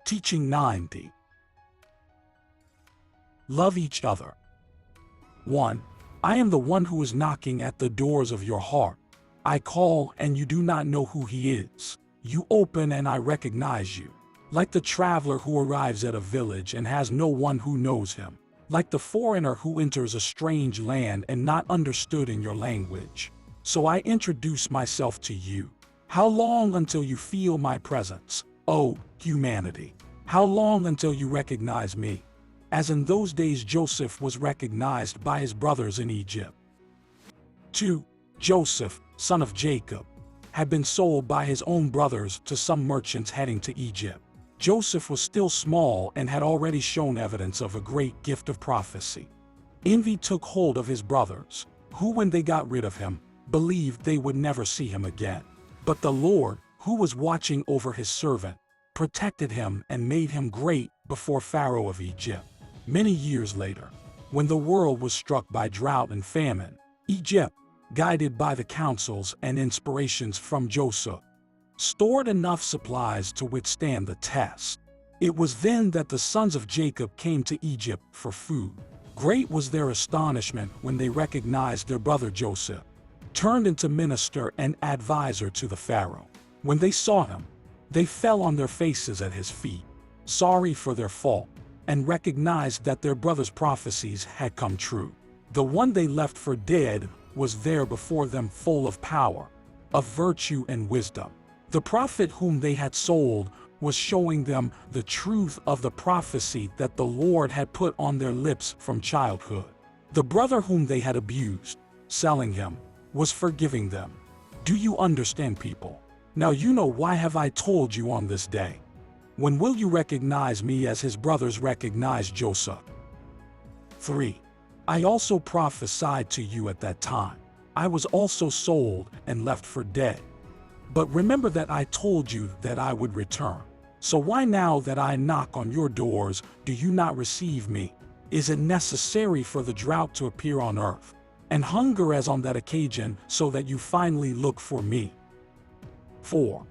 Teaching 90. Love each other. 1. I am the one who is knocking at the doors of your heart. I call and you do not know who he is. You open and I recognize you. Like the traveler who arrives at a village and has no one who knows him. Like the foreigner who enters a strange land and not understood in your language. So I introduce myself to you. How long until you feel my presence, O humanity? How long until you recognize me? As in those days Joseph was recognized by his brothers in Egypt. 2. Joseph, son of Jacob, had been sold by his own brothers to some merchants heading to Egypt. Joseph was still small and had already shown evidence of a great gift of prophecy. Envy took hold of his brothers, who when they got rid of him, believed they would never see him again. But the Lord, who was watching over his servant, protected him and made him great before Pharaoh of Egypt. Many years later, when the world was struck by drought and famine, Egypt, guided by the counsels and inspirations from Joseph, stored enough supplies to withstand the test. It was then that the sons of Jacob came to Egypt for food. Great was their astonishment when they recognized their brother Joseph, turned into minister and advisor to the Pharaoh. When they saw him, they fell on their faces at his feet, sorry for their fault, and recognized that their brother's prophecies had come true. The one they left for dead was there before them full of power, of virtue and wisdom. The prophet whom they had sold was showing them the truth of the prophecy that the Lord had put on their lips from childhood. The brother whom they had abused, selling him, was forgiving them. Do you understand, people? Now you know why have I told you on this day. When will you recognize me as his brothers recognized Joseph? 3. I also prophesied to you at that time. I was also sold and left for dead. But remember that I told you that I would return. So why now that I knock on your doors, do you not receive me? Is it necessary for the drought to appear on earth, and hunger as on that occasion, so that you finally look for me? 4.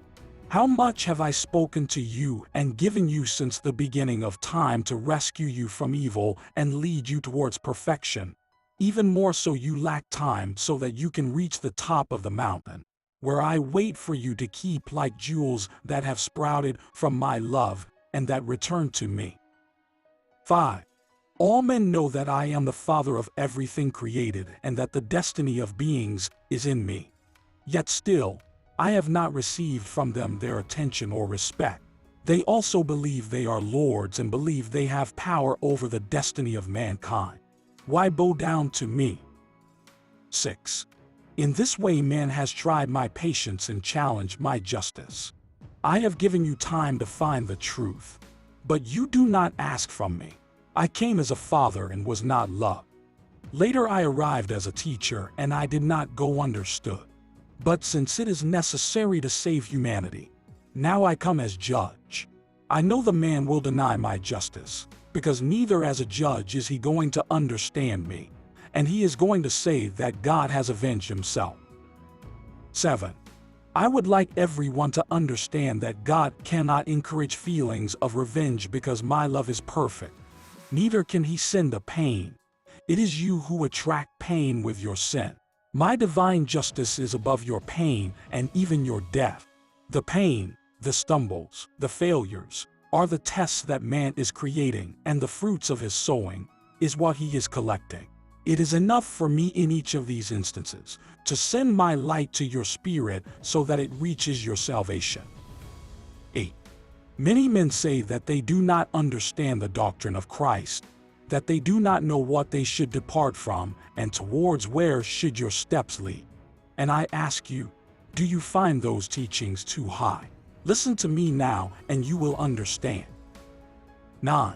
How much have I spoken to you and given you since the beginning of time to rescue you from evil and lead you towards perfection? Even more so you lack time so that you can reach the top of the mountain, where I wait for you to keep like jewels that have sprouted from my love and that return to me. 5. All men know that I am the Father of everything created and that the destiny of beings is in me. Yet still, I have not received from them their attention or respect. They also believe they are lords and believe they have power over the destiny of mankind. Why bow down to me? 6. In this way man has tried my patience and challenged my justice. I have given you time to find the truth, but you do not ask from me. I came as a father and was not loved. Later I arrived as a teacher and I did not go understood. But since it is necessary to save humanity, now I come as judge. I know the man will deny my justice, because neither as a judge is he going to understand me, and he is going to say that God has avenged himself. 7. I would like everyone to understand that God cannot encourage feelings of revenge because my love is perfect. Neither can he send a pain. It is you who attract pain with your sin. My divine justice is above your pain and even your death. The pain, the stumbles, the failures, are the tests that man is creating, and the fruits of his sowing is what he is collecting. It is enough for me in each of these instances to send my light to your spirit so that it reaches your salvation. 8. Many men say that they do not understand the doctrine of Christ, that they do not know what they should depart from, and towards where should your steps lead. And I ask you, do you find those teachings too high? Listen to me now and you will understand. 9.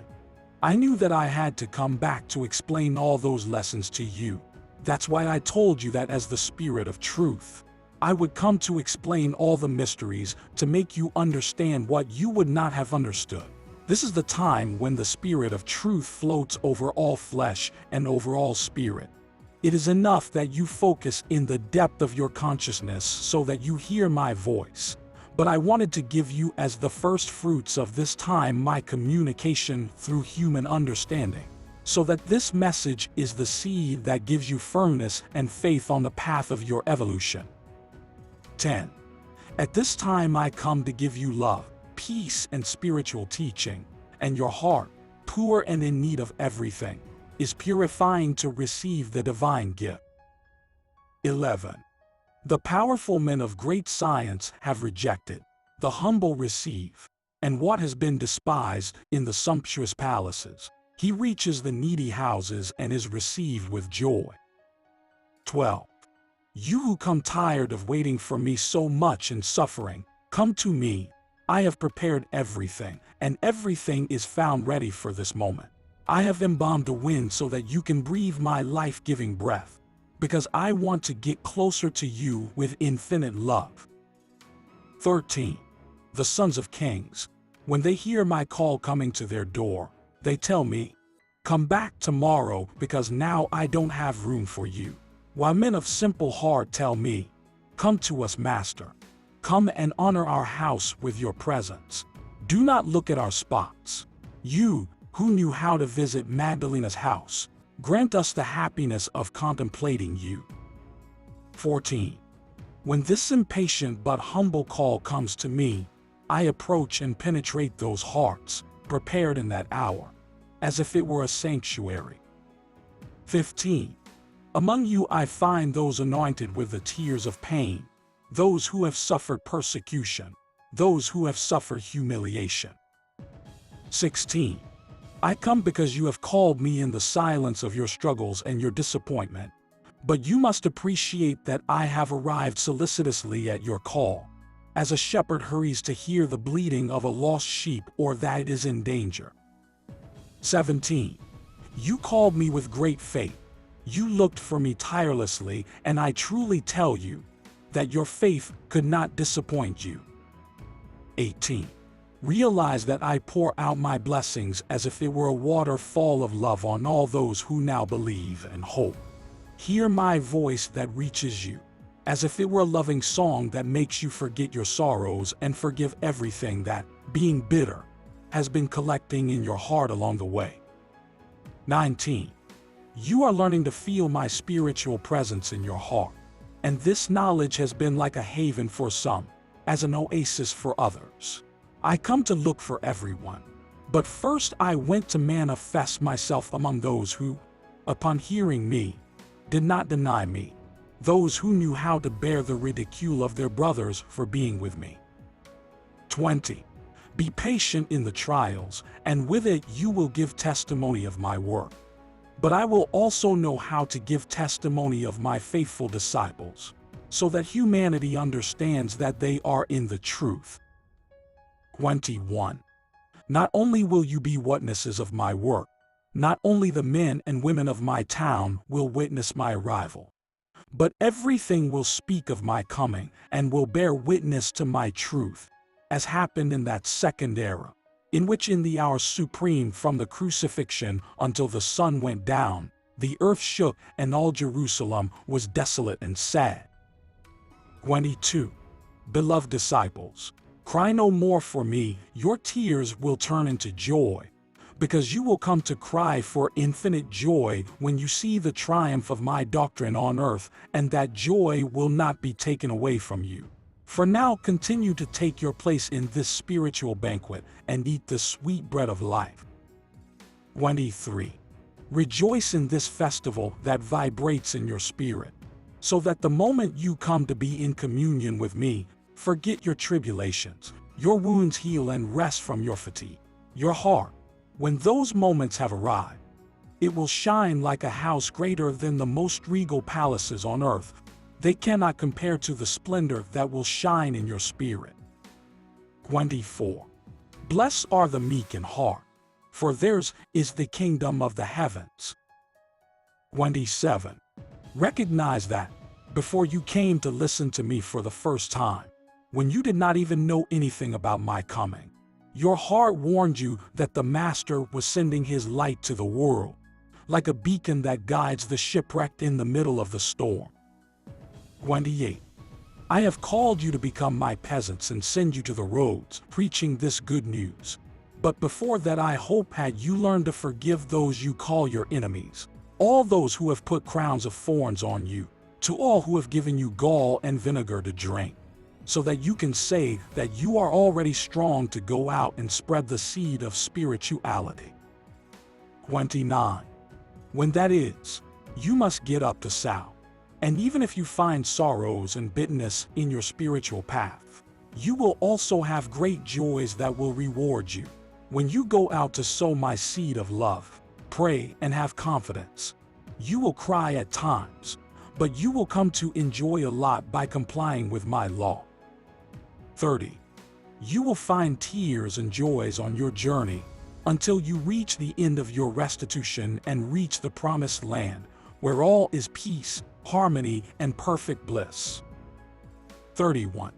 I knew that I had to come back to explain all those lessons to you. That's why I told you that as the Spirit of truth, I would come to explain all the mysteries to make you understand what you would not have understood. This is the time when the Spirit of truth floats over all flesh and over all spirit. It is enough that you focus in the depth of your consciousness so that you hear my voice, But I wanted to give you as the first fruits of this time my communication through human understanding, so that this message is the seed that gives you firmness and faith on the path of your evolution. 10. At this time I come to give you love, peace, and spiritual teaching, and your heart, poor and in need of everything, is purifying to receive the divine gift. 11. The powerful men of great science have rejected, the humble receive, and what has been despised in the sumptuous palaces, he reaches the needy houses and is received with joy. 12. You who come tired of waiting for me so much and suffering, come to me. I have prepared everything, and everything is found ready for this moment. I have embalmed the wind so that you can breathe my life-giving breath, because I want to get closer to you with infinite love. 13. The sons of kings, when they hear my call coming to their door, they tell me, come back tomorrow because now I don't have room for you. While men of simple heart tell me, come to us, Master. Come and honor our house with your presence. Do not look at our spots. You, who knew how to visit Magdalena's house, grant us the happiness of contemplating you. 14. When this impatient but humble call comes to me, I approach and penetrate those hearts, prepared in that hour, as if it were a sanctuary. 15. Among you I find those anointed with the tears of pain, those who have suffered persecution, those who have suffered humiliation. 16. I come because you have called me in the silence of your struggles and your disappointment, but you must appreciate that I have arrived solicitously at your call, as a shepherd hurries to hear the bleating of a lost sheep or that it is in danger. 17. You called me with great faith. You looked for me tirelessly, and I truly tell you that your faith could not disappoint you. 18. Realize that I pour out my blessings as if it were a waterfall of love on all those who now believe and hope. Hear my voice that reaches you, as if it were a loving song that makes you forget your sorrows and forgive everything that, being bitter, has been collecting in your heart along the way. 19. You are learning to feel my spiritual presence in your heart, and this knowledge has been like a haven for some, as an oasis for others. I come to look for everyone, but first I went to manifest myself among those who, upon hearing me, did not deny me, those who knew how to bear the ridicule of their brothers for being with me. 20. Be patient in the trials, and with it you will give testimony of my work. But I will also know how to give testimony of my faithful disciples, so that humanity understands that they are in the truth. 21. Not only will you be witnesses of my work, not only the men and women of my town will witness my arrival, but everything will speak of my coming and will bear witness to my truth, as happened in that second era, in which in the hour supreme from the crucifixion until the sun went down, the earth shook and all Jerusalem was desolate and sad. 22. Beloved disciples, cry no more for me, your tears will turn into joy, because you will come to cry for infinite joy when you see the triumph of my doctrine on earth, and that joy will not be taken away from you. For now continue to take your place in this spiritual banquet and eat the sweet bread of life. 23. Rejoice in this festival that vibrates in your spirit, so that the moment you come to be in communion with me, forget your tribulations, your wounds heal and rest from your fatigue. Your heart, when those moments have arrived, it will shine like a house greater than the most regal palaces on earth. They cannot compare to the splendor that will shine in your spirit. 24. Blessed are the meek in heart, for theirs is the kingdom of the heavens. 27. Recognize that, before you came to listen to me for the first time, when you did not even know anything about my coming, your heart warned you that the Master was sending his light to the world, like a beacon that guides the shipwrecked in the middle of the storm. 28. I have called you to become my peasants and send you to the roads, preaching this good news. But before that I hope had you learned to forgive those you call your enemies, all those who have put crowns of thorns on you, to all who have given you gall and vinegar to drink, so that you can say that you are already strong to go out and spread the seed of spirituality. 29. When that is, you must get up to sow. And even if you find sorrows and bitterness in your spiritual path, you will also have great joys that will reward you. When you go out to sow my seed of love, pray and have confidence. You will cry at times, but you will come to enjoy a lot by complying with my law. 30. You will find tears and joys on your journey until you reach the end of your restitution and reach the promised land, where all is peace, harmony, and perfect bliss. 31.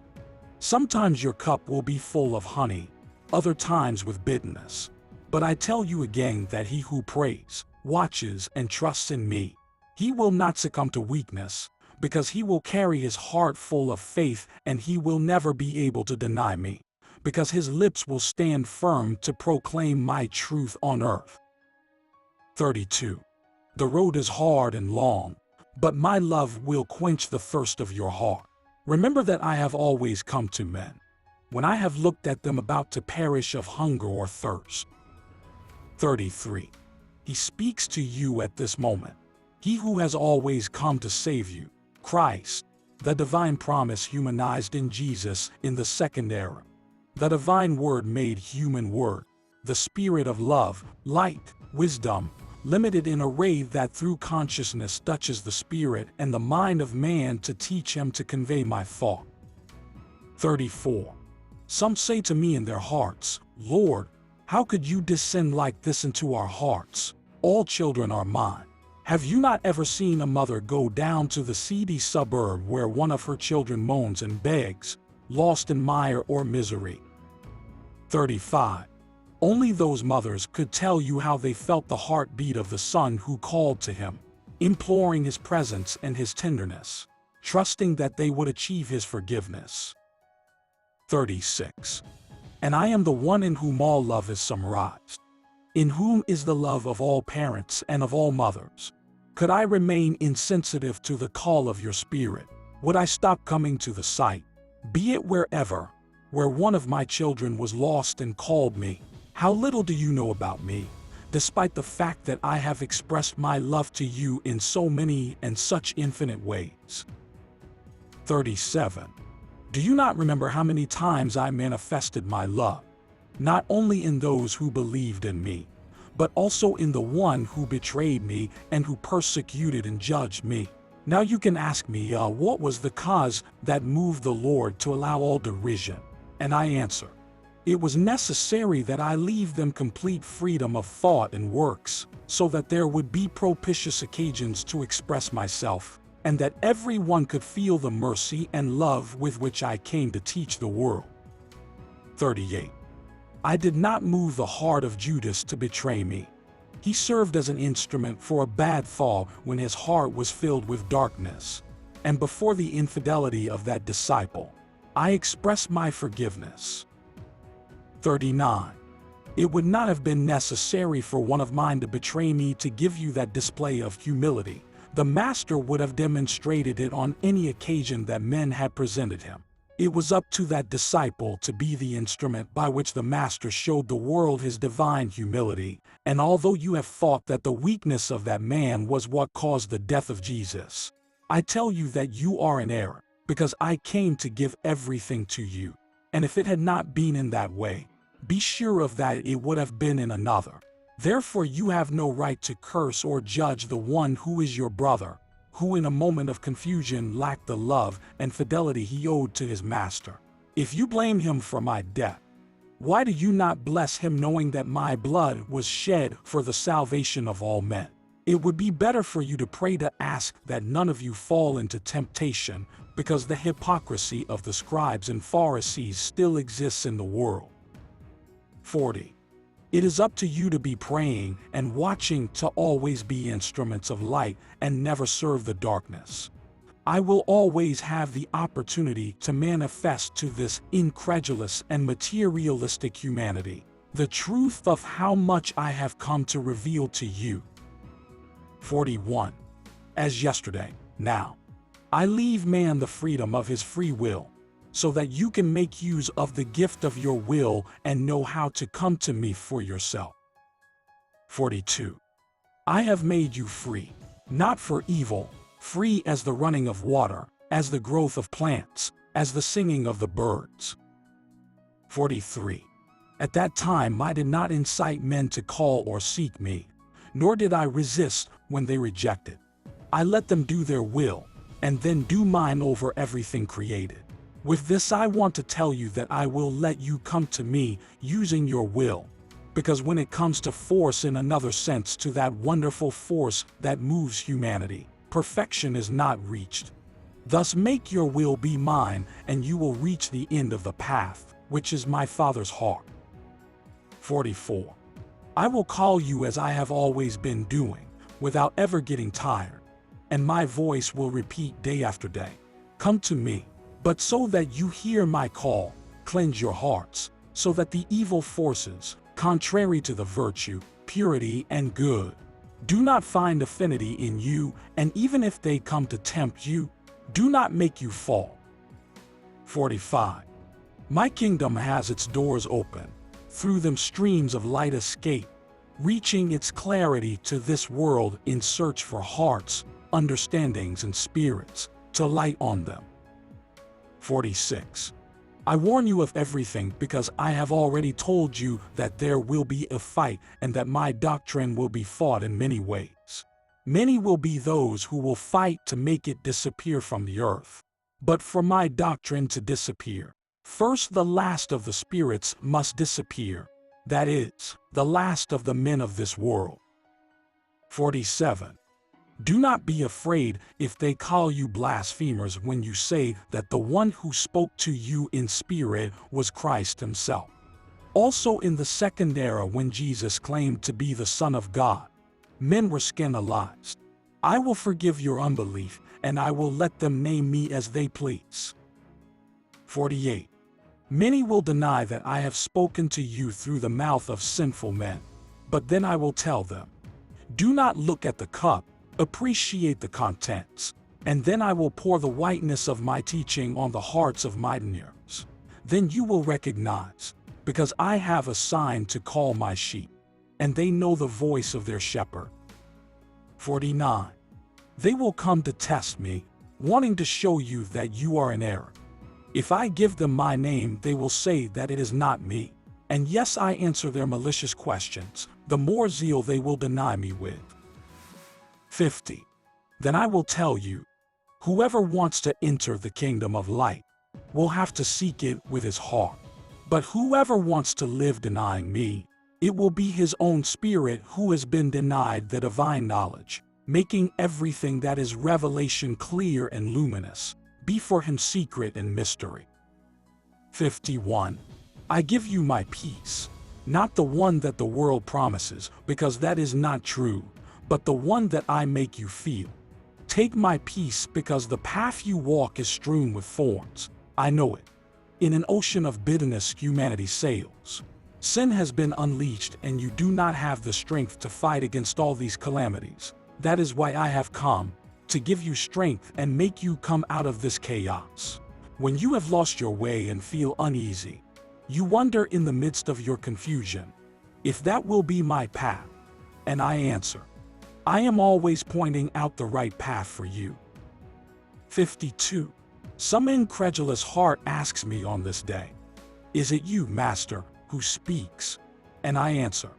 Sometimes your cup will be full of honey, other times with bitterness. But I tell you again that he who prays, watches, and trusts in me, he will not succumb to weakness, because he will carry his heart full of faith, and he will never be able to deny me, because his lips will stand firm to proclaim my truth on earth. 32. The road is hard and long, but my love will quench the thirst of your heart. Remember that I have always come to men, when I have looked at them about to perish of hunger or thirst. 33. He speaks to you at this moment. He who has always come to save you, Christ, the divine promise humanized in Jesus in the second era. The divine word made human word, the spirit of love, light, wisdom, limited in a ray that through consciousness touches the spirit and the mind of man to teach him to convey my thought. 34. Some say to me in their hearts, Lord, how could you descend like this into our hearts? All children are mine. Have you not ever seen a mother go down to the seedy suburb where one of her children moans and begs, lost in mire or misery? 35. Only those mothers could tell you how they felt the heartbeat of the son who called to him, imploring his presence and his tenderness, trusting that they would achieve his forgiveness. 36. And I am the one in whom all love is summarized, in whom is the love of all parents and of all mothers. Could I remain insensitive to the call of your spirit? Would I stop coming to the site, be it wherever, where one of my children was lost and called me? How little do you know about me, despite the fact that I have expressed my love to you in so many and such infinite ways. 37. Do you not remember how many times I manifested my love, not only in those who believed in me, but also in the one who betrayed me and who persecuted and judged me? Now you can ask me, what was the cause that moved the Lord to allow all derision? And I answer, it was necessary that I leave them complete freedom of thought and works, so that there would be propitious occasions to express myself, and that everyone could feel the mercy and love with which I came to teach the world. 38. I did not move the heart of Judas to betray me. He served as an instrument for a bad thought when his heart was filled with darkness. And before the infidelity of that disciple, I expressed my forgiveness. 39. It would not have been necessary for one of mine to betray me to give you that display of humility. The Master would have demonstrated it on any occasion that men had presented him. It was up to that disciple to be the instrument by which the Master showed the world his divine humility, and although you have thought that the weakness of that man was what caused the death of Jesus, I tell you that you are in error, because I came to give everything to you. And if it had not been in that way, be sure of that it would have been in another. Therefore you have no right to curse or judge the one who is your brother, who in a moment of confusion lacked the love and fidelity he owed to his Master. If you blame him for my death, why do you not bless him, knowing that my blood was shed for the salvation of all men? It would be better for you to pray to ask that none of you fall into temptation, because the hypocrisy of the scribes and Pharisees still exists in the world. 40. It is up to you to be praying and watching, to always be instruments of light and never serve the darkness. I will always have the opportunity to manifest to this incredulous and materialistic humanity the truth of how much I have come to reveal to you. 41. As yesterday, now, I leave man the freedom of his free will, so that you can make use of the gift of your will and know how to come to me for yourself. 42. I have made you free, not for evil, free as the running of water, as the growth of plants, as the singing of the birds. 43. At that time I did not incite men to call or seek me, nor did I resist when they rejected. I let them do their will, and then do mine over everything created. With this I want to tell you that I will let you come to me using your will, because when it comes to force in another sense, to that wonderful force that moves humanity, perfection is not reached. Thus make your will be mine, and you will reach the end of the path, which is my Father's heart. 44. I will call you as I have always been doing, without ever getting tired, and my voice will repeat day after day, come to me. But so that you hear my call, cleanse your hearts, so that the evil forces, contrary to the virtue, purity, and good, do not find affinity in you, and even if they come to tempt you, do not make you fall. 45. My kingdom has its doors open, through them streams of light escape, reaching its clarity to this world in search for hearts, understandings, and spirits, to light on them. 46. I warn you of everything because I have already told you that there will be a fight and that my doctrine will be fought in many ways. Many will be those who will fight to make it disappear from the earth. But for my doctrine to disappear, first the last of the spirits must disappear, that is, the last of the men of this world. 47. Do not be afraid if they call you blasphemers when you say that the one who spoke to you in spirit was Christ himself. Also in the second era, when Jesus claimed to be the Son of God, men were scandalized. I will forgive your unbelief, and I will let them name me as they please. 48. Many will deny that I have spoken to you through the mouth of sinful men, but then I will tell them, do not look at the cup, appreciate the contents, and then I will pour the whiteness of my teaching on the hearts of my admirers. Then you will recognize, because I have a sign to call my sheep, and they know the voice of their shepherd. 49. They will come to test me, wanting to show you that you are in error. If I give them my name, they will say that it is not me. And yes, I answer their malicious questions, the more zeal they will deny me with. 50. Then I will tell you, whoever wants to enter the kingdom of light will have to seek it with his heart. But whoever wants to live denying me, it will be his own spirit who has been denied the divine knowledge, making everything that is revelation clear and luminous, be for him secret and mystery. 51. I give you my peace, not the one that the world promises, because that is not true, but the one that I make you feel. Take my peace, because the path you walk is strewn with thorns. I know it. In an ocean of bitterness humanity sails. Sin has been unleashed, and you do not have the strength to fight against all these calamities. That is why I have come, to give you strength and make you come out of this chaos. When you have lost your way and feel uneasy, you wonder in the midst of your confusion, if that will be my path. And I answer, I am always pointing out the right path for you. 52. Some incredulous heart asks me on this day, is it you, Master, who speaks? And I answer,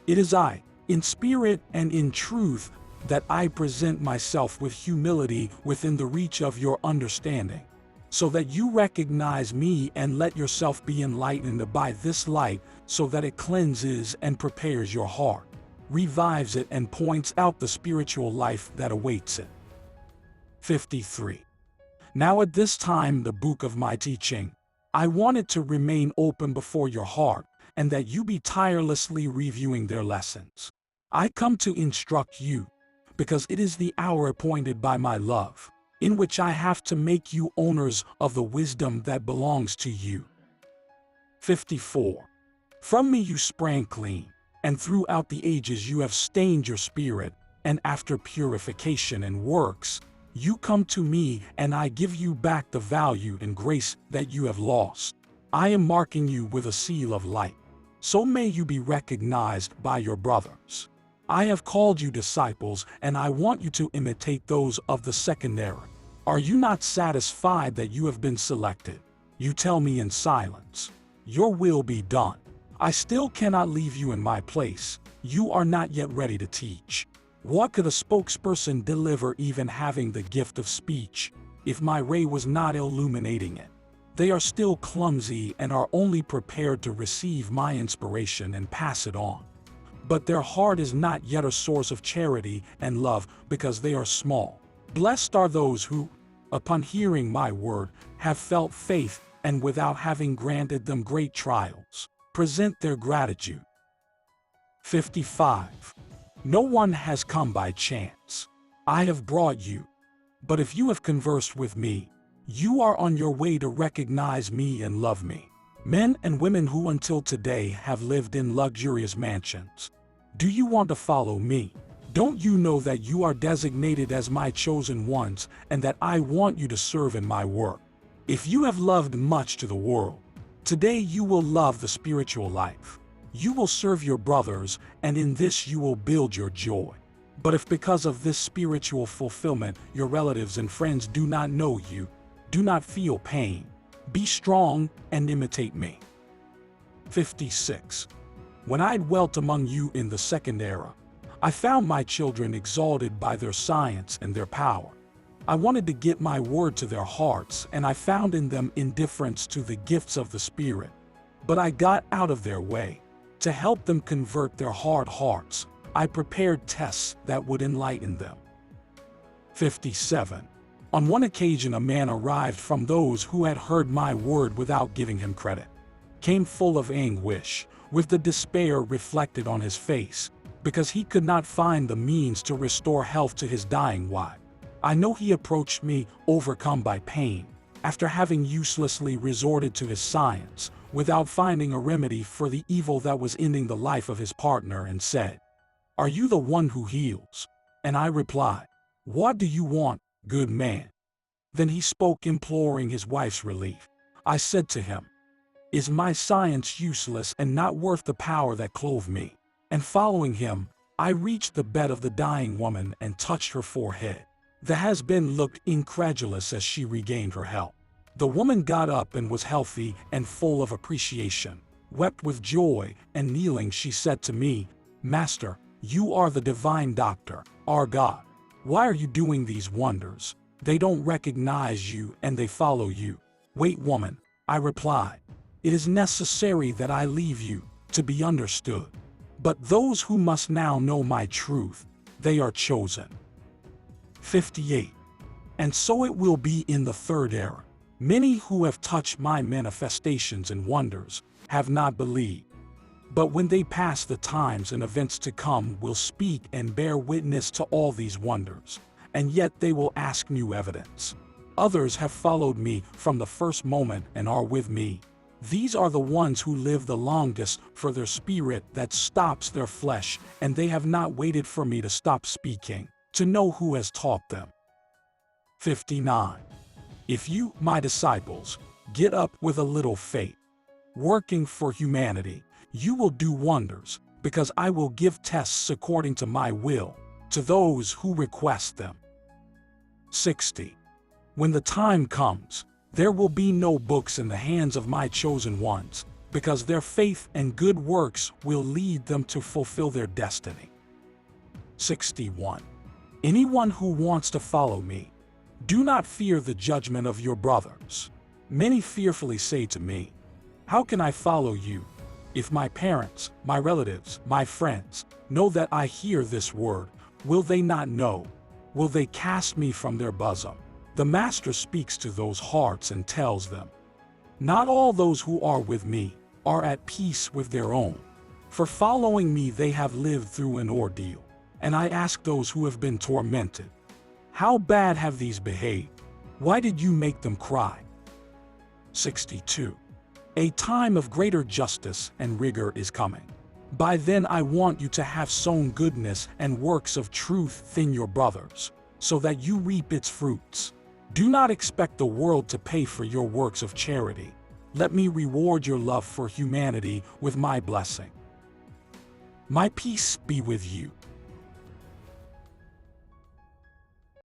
it is I, in spirit and in truth, that I present myself with humility within the reach of your understanding, so that you recognize me and let yourself be enlightened by this light, so that it cleanses and prepares your heart, revives it, and points out the spiritual life that awaits it. 53. Now at this time, the book of my teaching, I want it to remain open before your heart, and that you be tirelessly reviewing their lessons. I come to instruct you, because it is the hour appointed by my love, in which I have to make you owners of the wisdom that belongs to you. 54. From me you sprang clean, and throughout the ages you have stained your spirit, and after purification and works, you come to me, and I give you back the value and grace that you have lost. I am marking you with a seal of light. So may you be recognized by your brothers. I have called you disciples, and I want you to imitate those of the second era. Are you not satisfied that you have been selected? You tell me in silence. Your will be done. I still cannot leave you in my place. You are not yet ready to teach. What could a spokesperson deliver, even having the gift of speech, if my ray was not illuminating it? They are still clumsy and are only prepared to receive my inspiration and pass it on. But their heart is not yet a source of charity and love because they are small. Blessed are those who, upon hearing my word, have felt faith and without having granted them great trials, present their gratitude. 55. No one has come by chance. I have brought you. But if you have conversed with me, you are on your way to recognize me and love me. Men and women who until today have lived in luxurious mansions. Do you want to follow me? Don't you know that you are designated as my chosen ones and that I want you to serve in my work? If you have loved much to the world, today you will love the spiritual life. You will serve your brothers, and in this you will build your joy. But if because of this spiritual fulfillment your relatives and friends do not know you, do not feel pain. Be strong and imitate me. 56. When I dwelt among you in the second era, I found my children exalted by their science and their power. I wanted to get my word to their hearts, and I found in them indifference to the gifts of the Spirit. But I got out of their way. To help them convert their hard hearts, I prepared tests that would enlighten them. 57. On one occasion a man arrived from those who had heard my word without giving him credit. Came full of anguish, with the despair reflected on his face, because he could not find the means to restore health to his dying wife. I know he approached me, overcome by pain, after having uselessly resorted to his science, without finding a remedy for the evil that was ending the life of his partner, and said, "Are you the one who heals?" And I replied, "What do you want, good man?" Then he spoke, imploring his wife's relief. I said to him, "Is my science useless and not worth the power that clothed me?" And following him, I reached the bed of the dying woman and touched her forehead. The husband looked incredulous as she regained her health. The woman got up and was healthy and full of appreciation, wept with joy, and kneeling she said to me, "Master, you are the divine doctor, our God. Why are you doing these wonders? They don't recognize you and they follow you." "Wait, woman," I replied. "It is necessary that I leave you to be understood. But those who must now know my truth, they are chosen." 58. And so it will be in the third era. Many who have touched my manifestations and wonders have not believed. But when they pass the times and events to come will speak and bear witness to all these wonders, and yet they will ask new evidence. Others have followed me from the first moment and are with me. These are the ones who live the longest for their spirit that stops their flesh, and they have not waited for me to stop speaking, to know who has taught them. 59. If you, my disciples, get up with a little faith, working for humanity, you will do wonders, because I will give tests according to my will, to those who request them. 60. When the time comes, there will be no books in the hands of my chosen ones, because their faith and good works will lead them to fulfill their destiny. 61. Anyone who wants to follow me, do not fear the judgment of your brothers. Many fearfully say to me, "How can I follow you? If my parents, my relatives, my friends, know that I hear this word, will they not know? Will they cast me from their bosom?" The Master speaks to those hearts and tells them, "Not all those who are with me are at peace with their own. For following me they have lived through an ordeal, and I ask those who have been tormented, How bad have these behaved? Why did you make them cry? 62. A time of greater justice and rigor is coming. By then I want you to have sown goodness and works of truth in your brothers, so that you reap its fruits. Do not expect the world to pay for your works of charity. Let me reward your love for humanity with my blessing. My peace be with you.